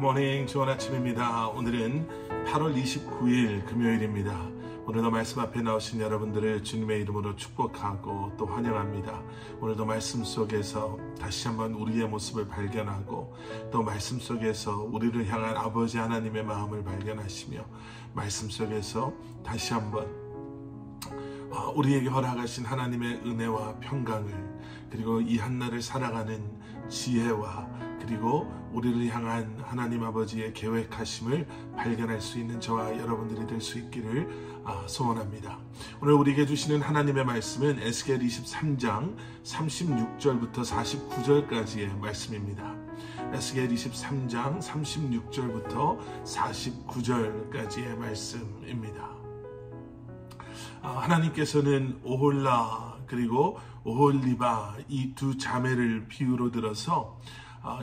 굿모닝, 좋은 아침입니다. 오늘은 8월 29일 금요일입니다. 오늘도 말씀 앞에 나오신 여러분들을 주님의 이름으로 축복하고 또 환영합니다. 오늘도 말씀 속에서 다시 한번 우리의 모습을 발견하고 또 말씀 속에서 우리를 향한 아버지 하나님의 마음을 발견하시며 말씀 속에서 다시 한번 우리에게 허락하신 하나님의 은혜와 평강을, 그리고 이 한날을 살아가는 지혜와, 그리고 우리를 향한 하나님 아버지의 계획하심을 발견할 수 있는 저와 여러분들이 될 수 있기를 소원합니다. 오늘 우리에게 주시는 하나님의 말씀은 에스겔 23장 36절부터 49절까지의 말씀입니다. 에스겔 23장 36절부터 49절까지의 말씀입니다. 하나님께서는 오홀라 그리고 오홀리바 이 두 자매를 비유로 들어서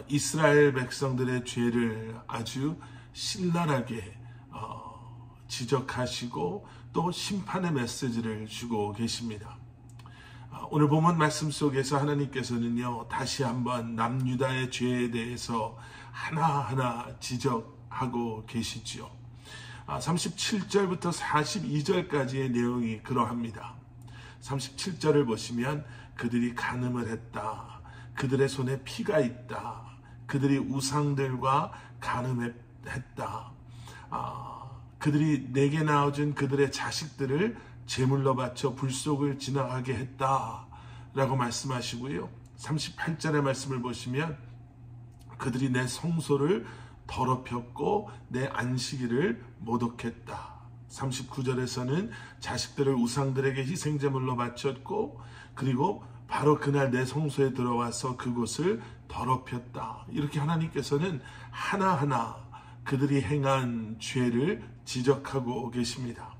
이스라엘 백성들의 죄를 아주 신랄하게 지적하시고 또 심판의 메시지를 주고 계십니다. 오늘 본문 말씀 속에서 하나님께서는요, 다시 한번 남유다의 죄에 대해서 하나하나 지적하고 계시지요. 37절부터 42절까지의 내용이 그러합니다. 37절을 보시면 그들이 간음을 했다. 그들의 손에 피가 있다. 그들이 우상들과 간음했다. 그들이 내게 낳아준 그들의 자식들을 제물로 바쳐 불 속을 지나가게 했다 라고 말씀하시고요. 38절의 말씀을 보시면 그들이 내 성소를 더럽혔고 내 안식일을 모독했다. 39절에서는 자식들을 우상들에게 희생제물로 바쳤고, 그리고 바로 그날 내 성소에 들어와서 그곳을 더럽혔다. 이렇게 하나님께서는 하나하나 그들이 행한 죄를 지적하고 계십니다.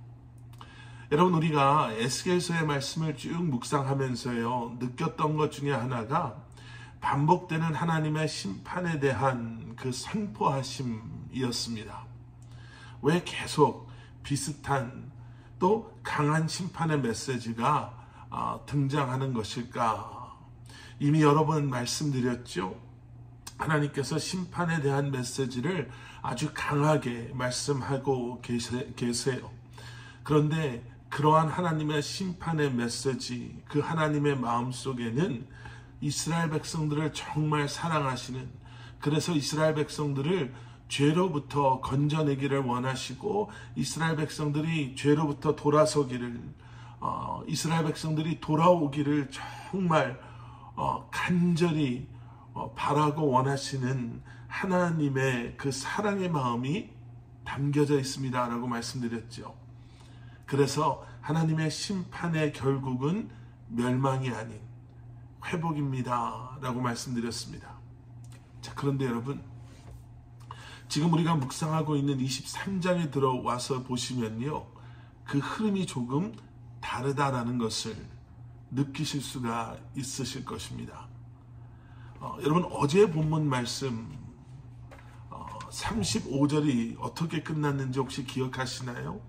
여러분, 우리가 에스겔서의 말씀을 쭉 묵상하면서요, 느꼈던 것 중에 하나가 반복되는 하나님의 심판에 대한 그 선포하심이었습니다. 왜 계속 비슷한 또 강한 심판의 메시지가 등장하는 것일까? 이미 여러 번 말씀드렸죠. 하나님께서 심판에 대한 메시지를 아주 강하게 말씀하고 계세요. 그런데 그러한 하나님의 심판의 메시지, 그 하나님의 마음속에는 이스라엘 백성들을 정말 사랑하시는, 그래서 이스라엘 백성들을 죄로부터 건져내기를 원하시고, 이스라엘 백성들이 죄로부터 돌아서기를, 이스라엘 백성들이 돌아오기를 정말 간절히 바라고 원하시는 하나님의 그 사랑의 마음이 담겨져 있습니다 라고 말씀드렸죠. 그래서 하나님의 심판의 결국은 멸망이 아닌 회복입니다 라고 말씀드렸습니다. 자, 그런데 여러분, 지금 우리가 묵상하고 있는 23장에 들어와서 보시면요, 그 흐름이 조금 다르다라는 것을 느끼실 수가 있으실 것입니다. 여러분, 어제 본문 말씀 35절이 어떻게 끝났는지 혹시 기억하시나요?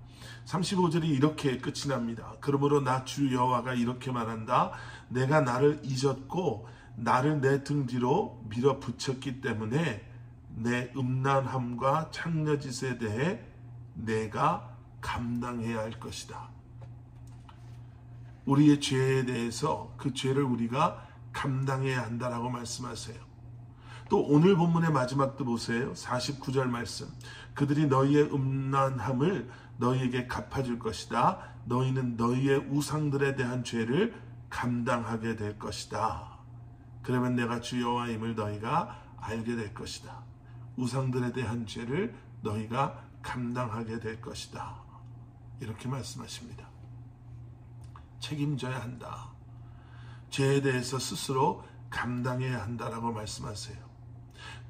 35절이 이렇게 끝이 납니다. 그러므로 나 주 여호와가 이렇게 말한다. 내가 나를 잊었고 나를 내 등 뒤로 밀어붙였기 때문에 내 음란함과 창녀짓에 대해 내가 감당해야 할 것이다. 우리의 죄에 대해서 그 죄를 우리가 감당해야 한다라고 말씀하세요. 또 오늘 본문의 마지막도 보세요. 49절 말씀. 그들이 너희의 음란함을 너희에게 갚아줄 것이다. 너희는 너희의 우상들에 대한 죄를 감당하게 될 것이다. 그러면 내가 주 여호와임을 너희가 알게 될 것이다. 우상들에 대한 죄를 너희가 감당하게 될 것이다. 이렇게 말씀하십니다. 책임져야 한다. 죄에 대해서 스스로 감당해야 한다라고 말씀하세요.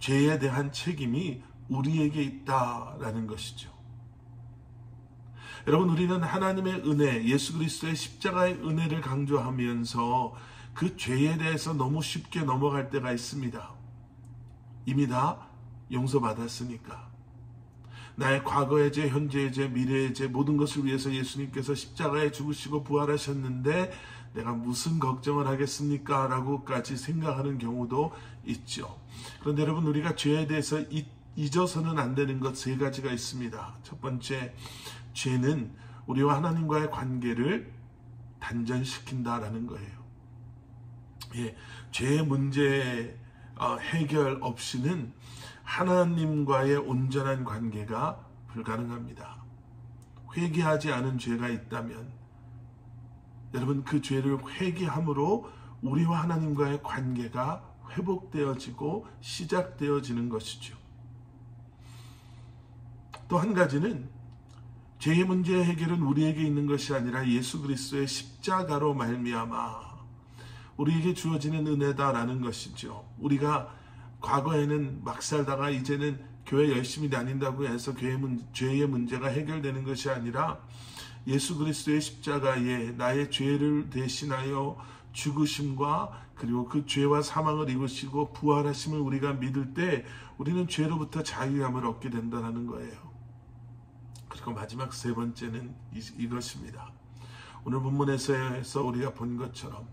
죄에 대한 책임이 우리에게 있다라는 것이죠. 여러분, 우리는 하나님의 은혜, 예수 그리스도의 십자가의 은혜를 강조하면서 그 죄에 대해서 너무 쉽게 넘어갈 때가 있습니다. 이미 다 용서받았으니까. 나의 과거의 죄, 현재의 죄, 미래의 죄, 모든 것을 위해서 예수님께서 십자가에 죽으시고 부활하셨는데 내가 무슨 걱정을 하겠습니까? 라고까지 생각하는 경우도 있죠. 그런데 여러분, 우리가 죄에 대해서 잊어서는 안 되는 것 세 가지가 있습니다. 첫 번째, 죄는 우리와 하나님과의 관계를 단절시킨다라는 거예요. 예, 죄의 문제 해결 없이는 하나님과의 온전한 관계가 불가능합니다. 회개하지 않은 죄가 있다면 여러분, 그 죄를 회개함으로 우리와 하나님과의 관계가 회복되어지고 시작되어지는 것이죠. 또 한 가지는 죄의 문제 해결은 우리에게 있는 것이 아니라 예수 그리스도의 십자가로 말미암아 우리에게 주어지는 은혜다라는 것이죠. 우리가 과거에는 막 살다가 이제는 교회 열심히 다닌다고 해서 죄의 문제가 해결되는 것이 아니라 예수 그리스도의 십자가에 나의 죄를 대신하여 죽으심과 그리고 그 죄와 사망을 이루시고 부활하심을 우리가 믿을 때 우리는 죄로부터 자유함을 얻게 된다는 거예요. 그리고 마지막 세 번째는 이것입니다. 오늘 본문에서 우리가 본 것처럼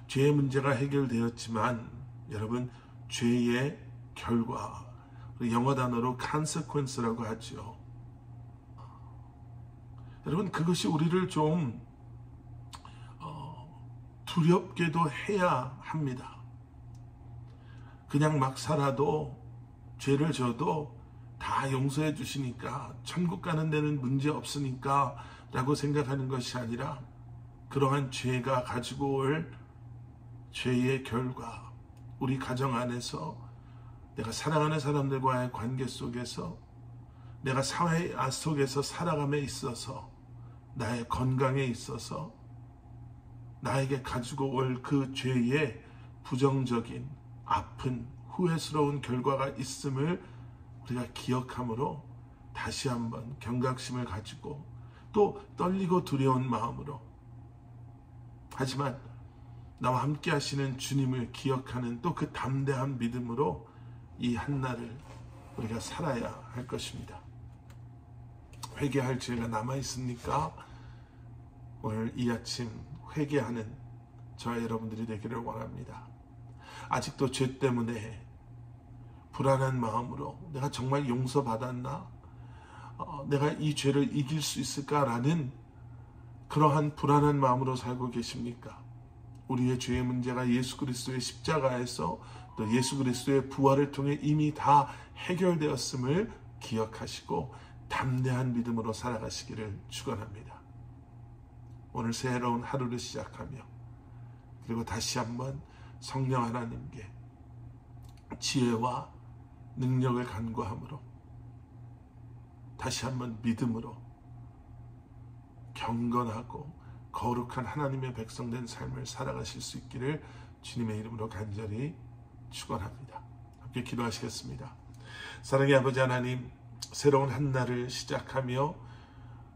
죄의 문제가 해결되었지만 여러분, 죄의 결과, 영어 단어로 consequence라고 하죠. 여러분, 그것이 우리를 좀 두렵게도 해야 합니다. 그냥 막 살아도 죄를 져도 다 용서해 주시니까 천국 가는 데는 문제 없으니까 라고 생각하는 것이 아니라 그러한 죄가 가지고 올 죄의 결과, 우리 가정 안에서 내가 사랑하는 사람들과의 관계 속에서 내가 사회 속에서 살아감에 있어서 나의 건강에 있어서 나에게 가지고 올 그 죄의 부정적인 아픈 후회스러운 결과가 있음을 우리가 기억함으로 다시 한번 경각심을 가지고 또 떨리고 두려운 마음으로, 하지만 나와 함께 하시는 주님을 기억하는 또 그 담대한 믿음으로 이 한날을 우리가 살아야 할 것입니다. 회개할 죄가 남아있습니까? 오늘 이 아침 회개하는 저와 여러분들이 되기를 원합니다. 아직도 죄 때문에 불안한 마음으로 내가 정말 용서받았나? 내가 이 죄를 이길 수 있을까라는 그러한 불안한 마음으로 살고 계십니까? 우리의 죄의 문제가 예수 그리스도의 십자가에서 또 예수 그리스도의 부활을 통해 이미 다 해결되었음을 기억하시고 담대한 믿음으로 살아가시기를 축원합니다. 오늘 새로운 하루를 시작하며 그리고 다시 한번 성령 하나님께 지혜와 능력을 간구함으로 다시 한번 믿음으로 경건하고 거룩한 하나님의 백성된 삶을 살아가실 수 있기를 주님의 이름으로 간절히 축원합니다. 함께 기도하시겠습니다. 사랑의 아버지 하나님, 새로운 한 날을 시작하며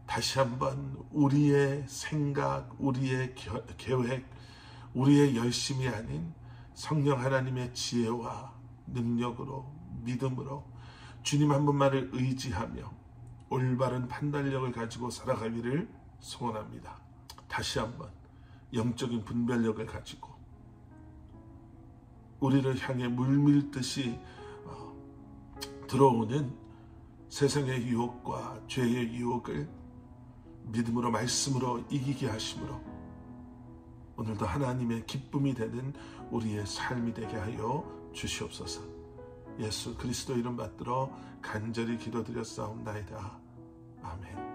다시 한번 우리의 생각, 우리의 계획, 우리의 열심이 아닌 성령 하나님의 지혜와 능력으로 믿음으로 주님 한 분만을 의지하며 올바른 판단력을 가지고 살아가기를 소원합니다. 다시 한번 영적인 분별력을 가지고 우리를 향해 물밀듯이 들어오는 세상의 유혹과 죄의 유혹을 믿음으로 말씀으로 이기게 하심으로 오늘도 하나님의 기쁨이 되는 우리의 삶이 되게 하여 주시옵소서. 예수 그리스도 이름 받들어 간절히 기도드렸사옵나이다. 아멘.